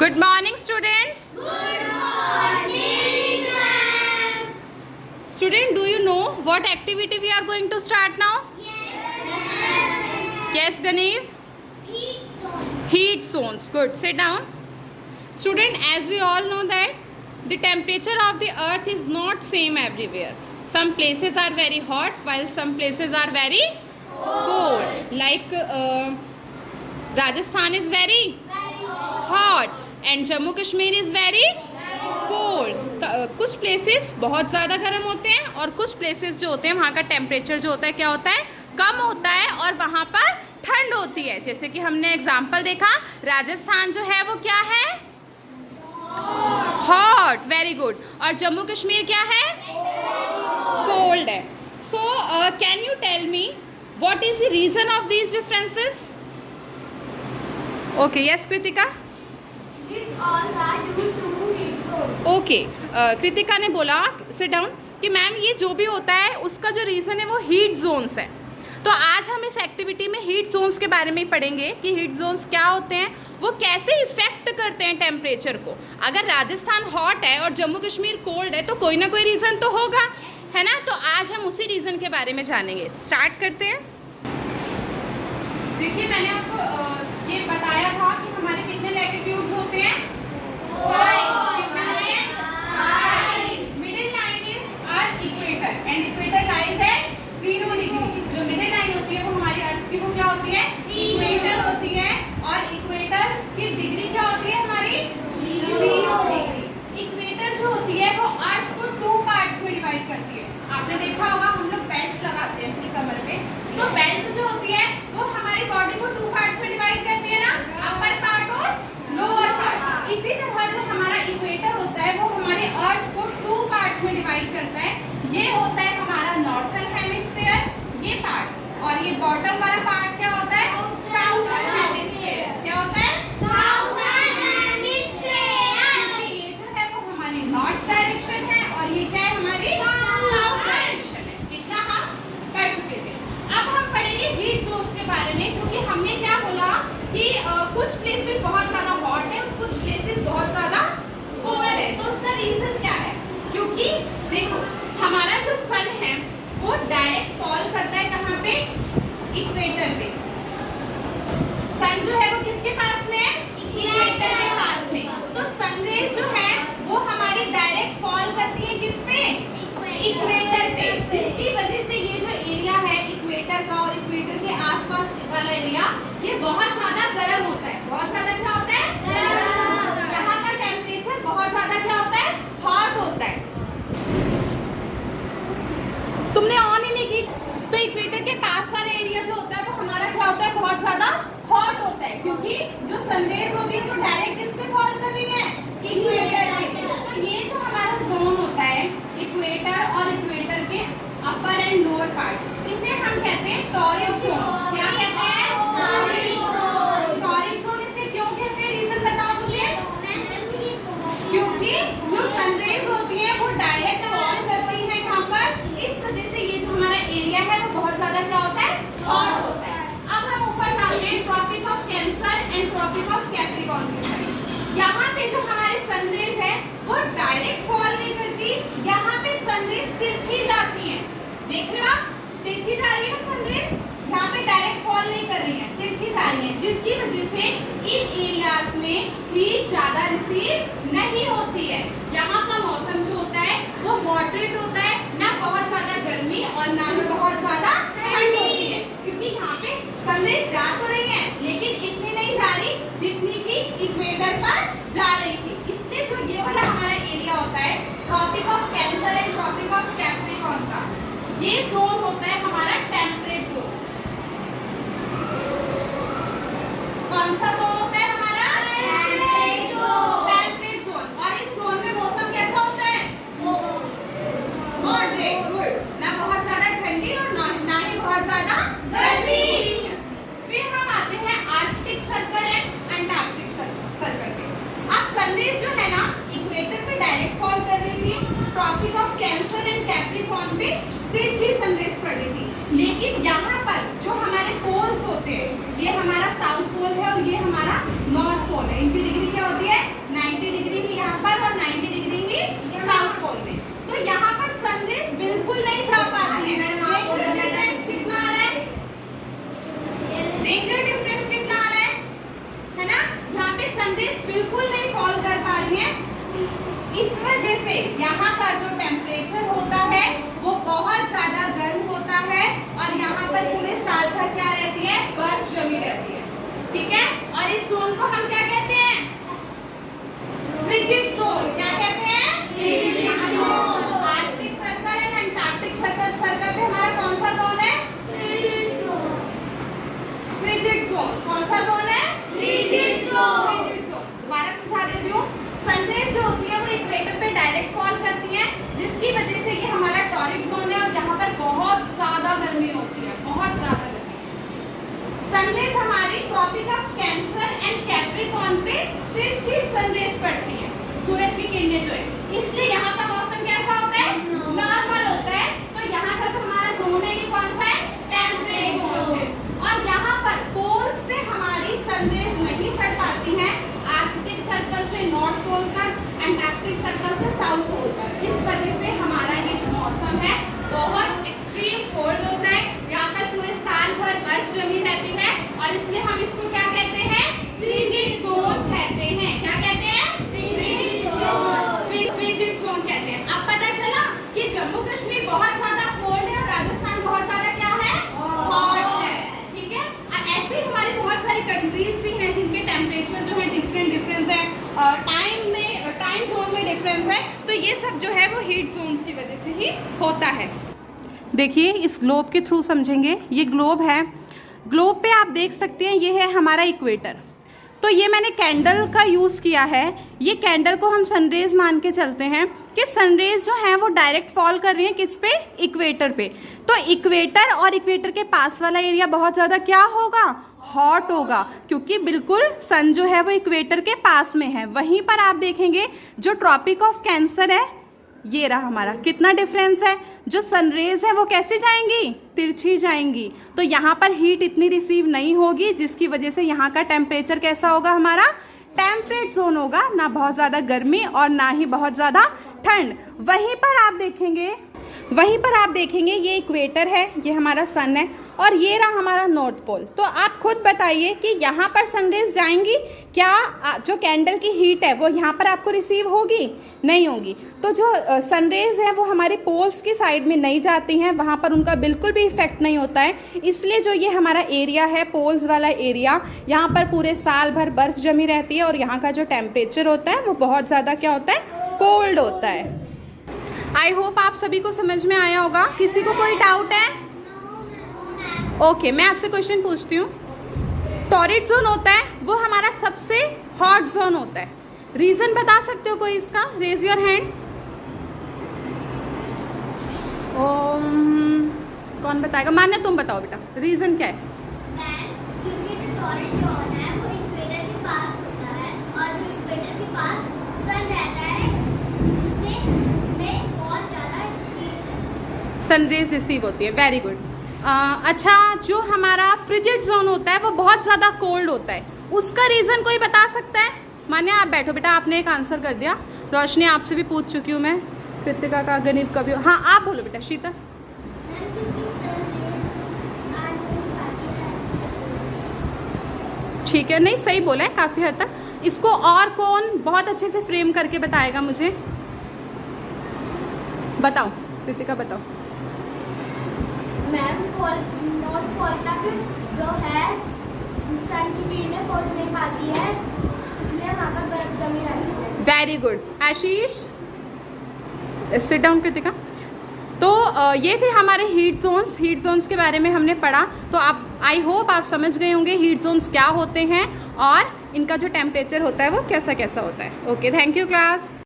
Good morning, students. Good morning, ma'am. Student, do you know what activity we are going to start now? Yes. Yes, Ganeev? Heat zone. Heat zones. Good. Sit down. Student, as we all know that the temperature of the earth is not same everywhere. Some places are very hot while some places are very cold. Like Rajasthan is very hot and Jammu Kashmir is very cold. कुछ places बहुत ज़्यादा गर्म होते हैं और कुछ places जो होते हैं वहाँ का टेम्परेचर जो होता है क्या होता है, कम होता है और वहाँ पर ठंड होती है. जैसे कि हमने एग्जांपल देखा, राजस्थान जो है वो क्या है, हॉट. Very good. और जम्मू कश्मीर क्या है, कोल्ड है. So can you tell me what is the reason of these differences? Okay, yes Kritika. This all are due to heat zones. Okay, Kritika ने बोला, सिट डाउन, कि मैम ये जो भी होता है उसका जो रीज़न है वो हीट जोन्स है. तो आज हम इस एक्टिविटी में हीट जोन्स के बारे में ही पढ़ेंगे कि हीट जोन्स क्या होते हैं, वो कैसे इफेक्ट करते हैं टेम्परेचर को. अगर राजस्थान हॉट है और जम्मू कश्मीर कोल्ड है तो कोई ना कोई रीज़न तो होगा, है ना. तो आज हम उसी रीज़न के बारे में जानेंगे. स्टार्ट करते हैं. देखिए, मैंने आपको ये बताया था कि हमारे कितने लैटिट्यूड्स होते हैं. Middle line is earth equator and equator lies at 0 degree. जो मिडिल लाइन होती है वो हमारी अर्थ की वो क्या होती है, इक्वेटर होती है. और इक्वेटर की डिग्री क्या होती है हमारी, 0 डिग्री. इक्वेटर जो होती है वो अर्थ को 2 पार्ट्स में डिवाइड करती है. आपने देखा होगा हम लोग बेल्ट लगाते हैं अपनी कमर पे, तो बेल्ट जो होती है वो हमारी बॉडी को 2 पार्ट्स में डिवाइड करती है ना, अपर पार्ट और लोअर पार्ट. इसी तरह जो हमारा इक्वेटर होता है वो हमारे अर्थ को 2 पार्ट्स में डिवाइड करता है. ये होता है हमारा नॉर्थर्न हेमिस्फीयर, ये पार्ट, और ये बॉटम वाला पार्ट क्या होता है, साउथर्न हेमिस्फीयर. क्या होता है, Southern hemisphere. क्योंकि ये जो है वो हमारी नॉर्थ डायरेक्शन है और ये क्या है, हमारी साउथ डायरेक्शन है. इतना हम कर चुके थे. अब हम पढ़ेंगे हीट जोन्स के बारे में, क्योंकि हमने क्या बोला कि कुछ प्लेसेस बहुत ज़्यादा हॉट है और कुछ प्लेसेस बहुत ज़्यादा कोल्ड है. तो उसका रीज़न क्या है, क्योंकि देखो हमारा जो सन है वो डायरेक्ट फॉल करता है कहाँ पे, इक्वेटर पे. सन जो है वो किसके पास में है, इक्वेटर के पास में. तो सनरेज जो है वो हमारी डायरेक्ट फॉल करती है किस पे, इक्वेटर पे, जिसकी वजह से ये जो एरिया है इक्वेटर का और इक्वेटर के आसपास वाला एरिया ये बहुत ज्यादा गर्म होता है. बहुत ज्यादा क्या होता है, गर्म. यहाँ का टेम्परेचर बहुत ज्यादा क्या होता है, हॉट होता है. तुमने ऑन ही नहीं की. तो इक्वेटर के पास वाला एरिया जो होता है वो हमारा क्या होता है, बहुत ज्यादा हॉट होता है, क्योंकि जो सनरेज होती है वो डायरेक्ट किस पे फॉल कर रही है, इक्वेटर पे. तो ये जो हमारा जोन होता है इक्वेटर और इक्वेटर के अपर एंड लोअर पार्ट, इसे हम कहते हैं टॉरिड जोन. क्या कहते हैं, टॉरिड जोन. इसे क्यों कहते हैं, रीजन बताओ मुझे. क्योंकि जो सनरेज होती है वो डायरेक्ट फॉल करती है यहाँ पर, इस वजह से ये जो हमारा एरिया है वो बहुत ज्यादा क्या होता है, हॉट होता है. अब हम ऊपर जाते हैं tropic of cancer and tropic of capricorn के साइड. यहाँ पे जो हमारे सनरेज है वो डायरेक्ट फॉल नहीं करती, यहाँ पे सनरेज तिरछी जाती है. देख रहे हो आप, तिरछी जा रही है ना सनरेज, यहाँ पे डायरेक्ट फॉल नहीं कर रही है, तिरछी जा रही है, जिसकी वजह से इन एरियाज में हीट ज्यादा रिसीव नहीं होती है. यहाँ का मौसम जो होता है वो मॉडरेट होता है, ना बहुत ज्यादा गर्मी और ना ही बहुत ज्यादा ठंड होती है, क्योंकि यहाँ पे सनरेज जा तो रही है लेकिन इतनी नहीं जा रही जितनी की इक्वेटर पर जा रही थी. इसलिए जो ये वाला हमारा एरिया होता है tropic of cancer and tropic of capricorn का, ये जोन होता है हमारा टेम्परेट जोन. कौन सा जोन होता है हमारा, टेम्परेट जोन. और इस जोन में मौसम कैसा होता है, मॉडरेट. गुड. ना बहुत ज्यादा ठंडी और ना ही बहुत ज्यादा गर्मी. फिर हम आते हैं Arctic circle and Antarctic circle पे. अब सनरेज जो है ना इक्वेटर पे डायरेक्ट फॉल कर रही थी, tropic of cancer and capricorn पे तिरछी सनरेज पड़ रही थी. लेकिन यहाँ पर जो हमारे पोल्स होते हैं, ये हमारा साउथ पोल है और ये हमारा नॉर्थ पोल है, इनकी डिग्री क्या होती है, सनरेज बिल्कुल नहीं फॉल कर पा रही है। इस वजह से यहाँ का जो टेम्परेचर होता है वो बहुत ज्यादा गर्म होता है और यहाँ पर पूरे साल भर क्या रहती है, बर्फ जमी रहती है। ठीक है, और इस जोन को हम क्या कहते हैं, फ्रिजिड जोन। क्या कहते हैं, frigid zone. Arctic circle and Antarctic circle पे हमारा कौन सा जोन है, फ्रिजिड जोन। कौन सा जोन है, फ्रिजिड जोन। दोबारा समझा देती हूँ। सनरेज जो होती है वो इक्वेटर पे डायरेक्ट फॉल करती है, जिसकी वजह से ये हमारा टॉरिड जोन है और यहाँ पर बहुत ज्यादा गर्मी होती है, बहुत ज्यादा गर्मी। सनरेज हमारी tropic of cancer and capricorn पे तिरछी सनरेज पड़ती है, सूरज की किरणें जो है, इसलिए यहाँ का मौसम कैसा होता है, नॉर्मल होता है। तो यहाँ का जो हमारा जोन है ये कौन सा है, टेम्परेट जोन है। और यहाँ पर पोल्स पे हमारी सनरेज नहीं पड़ पाती है, आर्कटिक सर्कल से नॉर्थ पोल तक, अंटार्कटिक सर्कल से साउथ पोल तक। इस वजह से हमारा ये जो मौसम है बहुत एक्सट्रीम कोल्ड होता है, यहाँ पर पूरे साल भर बर्फ जमी रहती है और इसलिए हम इसको क्या कहते हैं, फ्रिजिड जोन कहते हैं। क्या कहते हैं, फ्रिजिड जोन। फ्रिजिड जोन कहते हैं। अब पता चला कि जम्मू कश्मीर बहुत ज्यादा कोल्ड है और राजस्थान बहुत ज्यादा क्या है, हॉट है। ठीक है, ऐसे ही हमारी बहुत सारी कंट्रीज भी हैं जिनके टेम्परेचर जो है डिफरेंस है, टाइम जोन में डिफरेंस है। तो ये सब जो है वो हीट जोन की वजह से ही होता है। देखिए इस ग्लोब के थ्रू समझेंगे। ये ग्लोब है, ग्लोब पे आप देख सकते हैं ये है हमारा इक्वेटर। तो ये मैंने कैंडल का यूज़ किया है। ये कैंडल को हम सनरेज मान के चलते हैं कि सनरेज जो है वो डायरेक्ट फॉल कर रही है किस पे, इक्वेटर पे। तो इक्वेटर और इक्वेटर के पास वाला एरिया बहुत ज़्यादा क्या होगा, हॉट होगा, क्योंकि बिल्कुल सन जो है वो इक्वेटर के पास में है। वहीं पर आप देखेंगे जो ट्रॉपिक ऑफ कैंसर है, ये रहा हमारा, कितना डिफरेंस है। जो सनरेज है वो कैसे जाएंगी, तिरछी जाएंगी। तो यहाँ पर हीट इतनी रिसीव नहीं होगी, जिसकी वजह से यहाँ का टेम्परेचर कैसा होगा, हमारा टेम्परेट जोन होगा, ना बहुत ज़्यादा गर्मी और ना ही बहुत ज़्यादा ठंड। वहीं पर आप देखेंगे ये इक्वेटर है, ये हमारा सन है और ये रहा हमारा नॉर्थ पोल। तो आप खुद बताइए कि यहाँ पर सनरेज जाएंगी क्या, जो कैंडल की हीट है वो यहाँ पर आपको रिसीव होगी, नहीं होगी। तो जो सनरेज है वो हमारे पोल्स की साइड में नहीं जाती हैं, वहाँ पर उनका बिल्कुल भी इफेक्ट नहीं होता है। इसलिए जो ये हमारा एरिया है, पोल्स वाला एरिया, यहाँ पर पूरे साल भर बर्फ जमी रहती है और यहाँ का जो टेम्परेचर होता है वो बहुत ज़्यादा क्या होता है, कोल्ड होता है। आई होप आप सभी को समझ में आया होगा। किसी को कोई डाउट है? ओके, मैं आपसे क्वेश्चन पूछती हूँ। टॉरिड जोन होता है वो हमारा सबसे हॉट जोन होता है, रीजन बता सकते हो कोई इसका, रेज योर हैंड। कौन बताएगा, मान्य तुम बताओ बेटा, रीजन क्या है? क्योंकि जो टॉरिड जोन है वो इक्वेटर के पास होता है और जो इक्वेटर के पास सन रहता है, जिससे उसमें बहुत ज़्यादा सनरेज रिसीव होती है। Very good. अच्छा, जो हमारा फ्रिजिड जोन होता है वो बहुत ज़्यादा कोल्ड होता है, उसका रीज़न कोई बता सकता है? माने आप बैठो बेटा, आपने एक आंसर कर दिया। रोशनी आपसे भी पूछ चुकी हूँ मैं, कृतिका का गणित का भी। हाँ आप बोलो बेटा। शीता? ठीक है, नहीं सही बोला है काफ़ी हद तक। इसको और कौन बहुत अच्छे से फ्रेम करके बताएगा मुझे, बताओ कृतिका बताओ। मैम नॉर्थ पोल तक जो है सन की किरणें पहुंच नहीं पाती है, इसलिए वहाँ पर बर्फ जमी रहती है। Very good. Ashish sit down. Kritika, तो ये थे हमारे हीट जोन्स के बारे में हमने पढ़ा। तो आप आई होप आप समझ गए होंगे हीट जोन्स क्या होते हैं और इनका जो टेम्परेचर होता है वो कैसा कैसा होता है। Okay, thank you class.